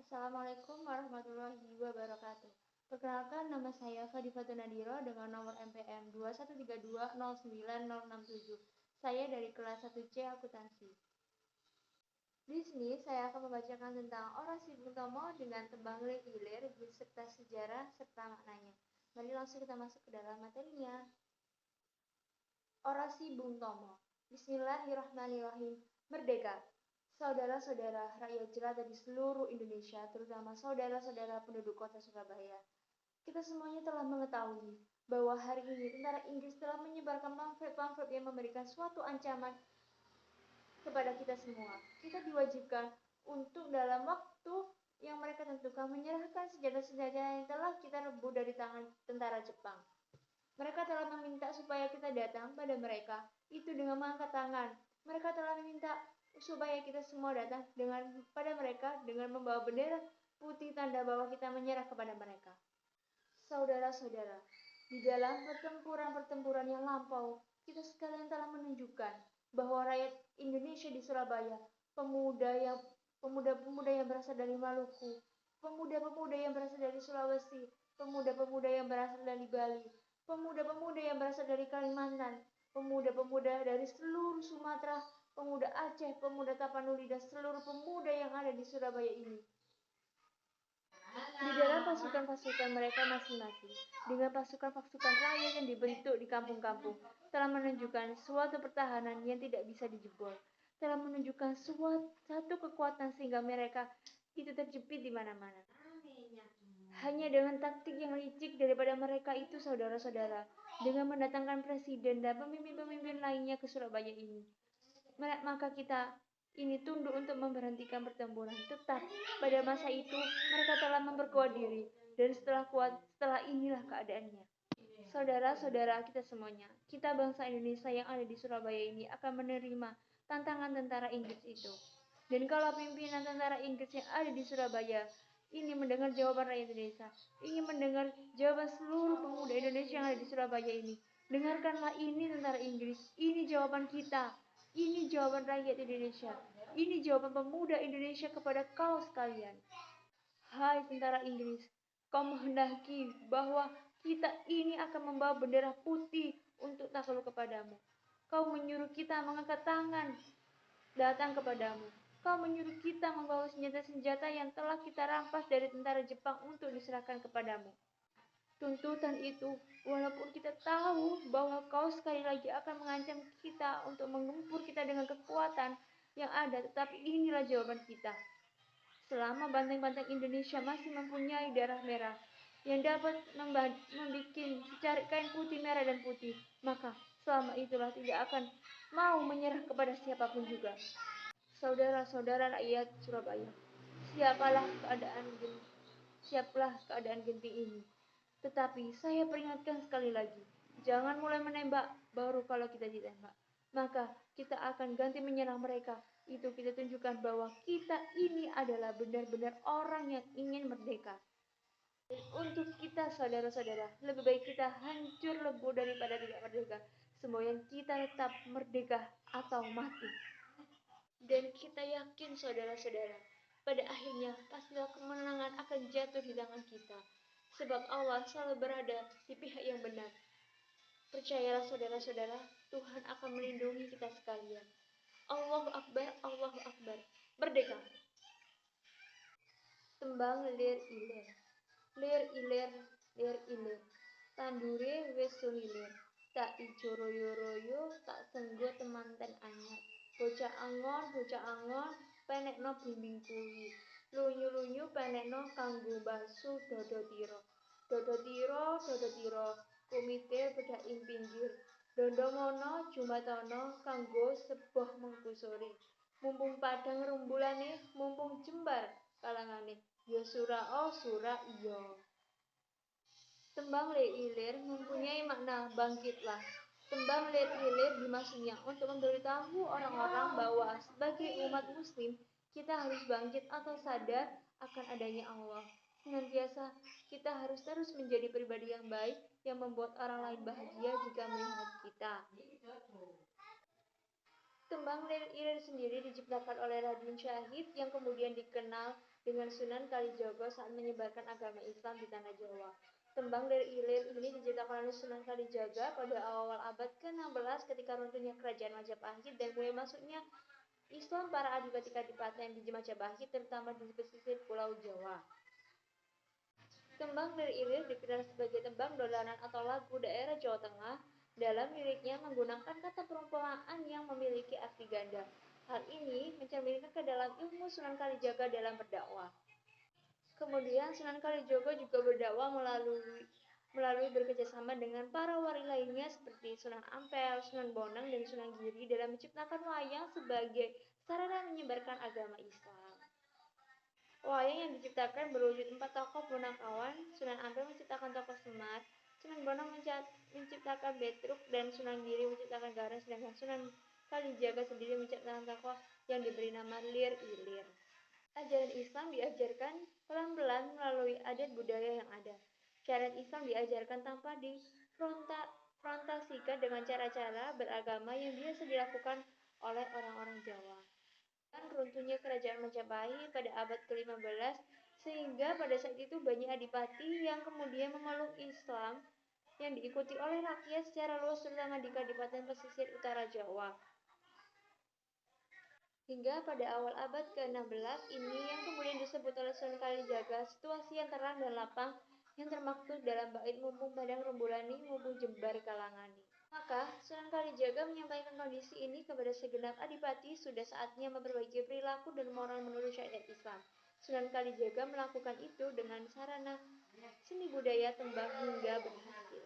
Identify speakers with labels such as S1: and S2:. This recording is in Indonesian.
S1: Assalamualaikum warahmatullahi wabarakatuh. Perkenalkan, nama saya Khadifatul Nadiro dengan nomor MPM 213209067. Saya dari kelas 1C Akuntansi. Di sini saya akan membacakan tentang orasi Bung Tomo dengan tembang lir-ilir beserta sejarah serta maknanya. Mari langsung kita masuk ke dalam materinya. Orasi Bung Tomo. Bismillahirrahmanirrahim. Merdeka. Saudara-saudara rakyat jelata di seluruh Indonesia, terutama saudara-saudara penduduk kota Surabaya. Kita semuanya telah mengetahui bahwa hari ini tentara Inggris telah menyebarkan pamflet-pamflet yang memberikan suatu ancaman kepada kita semua. Kita diwajibkan untuk dalam waktu yang mereka tentukan menyerahkan senjata-senjata yang telah kita rebut dari tangan tentara Jepang. Mereka telah meminta supaya kita datang pada mereka, itu dengan mengangkat tangan. Mereka telah meminta supaya kita semua datang pada mereka dengan membawa bendera putih tanda bahwa kita menyerah kepada mereka. Saudara-saudara, di dalam pertempuran-pertempuran yang lampau, kita sekalian telah menunjukkan bahwa rakyat Indonesia di Surabaya, pemuda-pemuda yang berasal dari Maluku, pemuda-pemuda yang berasal dari Sulawesi, pemuda-pemuda yang berasal dari Bali, pemuda-pemuda yang berasal dari Kalimantan, pemuda-pemuda dari seluruh Sumatera, pemuda Aceh, pemuda Tapanuli, dan seluruh pemuda yang ada di Surabaya ini. Di dalam pasukan-pasukan mereka masing-masing, dengan pasukan-pasukan rakyat yang dibentuk di kampung-kampung, telah menunjukkan suatu pertahanan yang tidak bisa dijebol, telah menunjukkan satu kekuatan sehingga mereka itu terjepit di mana-mana. Hanya dengan taktik yang licik daripada mereka itu, saudara-saudara, dengan mendatangkan presiden dan pemimpin-pemimpin lainnya ke Surabaya ini, maka kita ini tunduk untuk memberhentikan pertempuran. Tetap pada masa itu mereka telah memperkuat diri, dan setelah inilah keadaannya. Saudara-saudara kita semuanya, kita bangsa Indonesia yang ada di Surabaya ini akan menerima tantangan tentara Inggris itu. Dan kalau pimpinan tentara Inggris yang ada di Surabaya ini mendengar jawaban rakyat Indonesia, ingin mendengar jawaban seluruh pemuda Indonesia yang ada di Surabaya ini, dengarkanlah ini tentara Inggris, ini jawaban kita. Ini jawaban rakyat Indonesia. Ini jawaban pemuda Indonesia kepada kau sekalian. Hai tentara Inggris, kau menghendaki bahwa kita ini akan membawa bendera putih untuk takluk kepadamu. Kau menyuruh kita mengangkat tangan datang kepadamu. Kau menyuruh kita membawa senjata-senjata yang telah kita rampas dari tentara Jepang untuk diserahkan kepadamu. Tuntutan itu, walaupun kita tahu bahwa kau sekali lagi akan mengancam kita untuk menggempur kita dengan kekuatan yang ada, tetapi inilah jawaban kita. Selama banteng-banteng Indonesia masih mempunyai darah merah yang dapat membuat secarik kain putih, merah, dan putih, maka selama itulah tidak akan mau menyerah kepada siapapun juga. Saudara-saudara rakyat Surabaya, siaplah keadaan genting ini. Tetapi saya peringatkan sekali lagi, jangan mulai menembak baru kalau kita ditembak. Maka kita akan ganti menyerang mereka. Itu kita tunjukkan bahwa kita ini adalah benar-benar orang yang ingin merdeka. Dan untuk kita saudara-saudara, lebih baik kita hancur lebur daripada tidak merdeka. Semboyan kita tetap merdeka atau mati. Dan kita yakin saudara-saudara, pada akhirnya pastilah kemenangan akan jatuh di tangan kita. Sebab Allah selalu berada di pihak yang benar. Percayalah saudara-saudara, Tuhan akan melindungi kita sekalian. Allahu Akbar, Allahu Akbar. Merdeka. Tembang lir-ilir. Lir-ilir, lir-ilir. Tandure wis sulilir. Tak ijo royo-royo, tak senggo temanten anyar. Bocah angon, penekno blimbing kuwi. Lunyu-lunyu penekno kanggo basu dodo tiro. Dodo tiro, kumite bedak ing pinggir. Dondomono jumatono kanggo seboh mengku sore. Mumpung padang rumbulane, mumpung jembar kalangane. Ya sura iya. Tembang lir-ilir mempunyai makna bangkitlah. Tembang lir-ilir dimaksudnya untuk memberitahu orang-orang bahwa sebagai umat muslim kita harus bangkit atau sadar akan adanya Allah. Senantiasa kita harus terus menjadi pribadi yang baik yang membuat orang lain bahagia jika melihat kita. Tembang lir-ilir sendiri diciptakan oleh Raden Syahid yang kemudian dikenal dengan Sunan Kalijaga saat menyebarkan agama Islam di tanah Jawa. Tembang dari Ilir ini diciptakan oleh Sunan Kalijaga pada awal abad ke-16 ketika runtuhnya kerajaan Majapahit dan mulai masuknya Islam para adipati-kadipaten di Majapahit terutama di pesisir Pulau Jawa. Tembang dari Ilir dikenal sebagai tembang dolanan atau lagu daerah Jawa Tengah. Dalam liriknya menggunakan kata perumpamaan yang memiliki arti ganda. Hal ini mencerminkan ke dalam ilmu Sunan Kalijaga dalam berdakwah. Kemudian Sunan Kalijaga juga berdakwah melalui bekerjasama dengan para wali lainnya seperti Sunan Ampel, Sunan Bonang, dan Sunan Giri dalam menciptakan wayang sebagai sarana menyebarkan agama Islam. Wayang yang diciptakan berwujud 4 tokoh punakawan. Sunan Ampel menciptakan tokoh Semar, Sunan Bonang menciptakan Betruk, dan Sunan Giri menciptakan Gareng, sedangkan Sunan Kalijaga sendiri menciptakan tokoh yang diberi nama Lir Ilir. Ajaran Islam diajarkan pelan-pelan melalui adat budaya yang ada. Syariat Islam diajarkan tanpa difrontasikan dengan cara-cara beragama yang biasa dilakukan oleh orang-orang Jawa. Dan runtuhnya kerajaan Majapahit pada abad ke-15 sehingga pada saat itu banyak adipati yang kemudian memeluk Islam yang diikuti oleh rakyat secara luas terutama di Kadipaten Pesisir Utara Jawa. Hingga pada awal abad ke-16 ini yang kemudian disebut oleh Sunan Kalijaga situasi yang terang dan lapang yang termaktub dalam bait mumpung padang rembulani mumpung jembar kalangani. Maka Sunan Kalijaga menyampaikan kondisi ini kepada segenap adipati sudah saatnya memperbaiki perilaku dan moral menurut syariat Islam. Sunan Kalijaga melakukan itu dengan sarana seni budaya tembang hingga berhasil.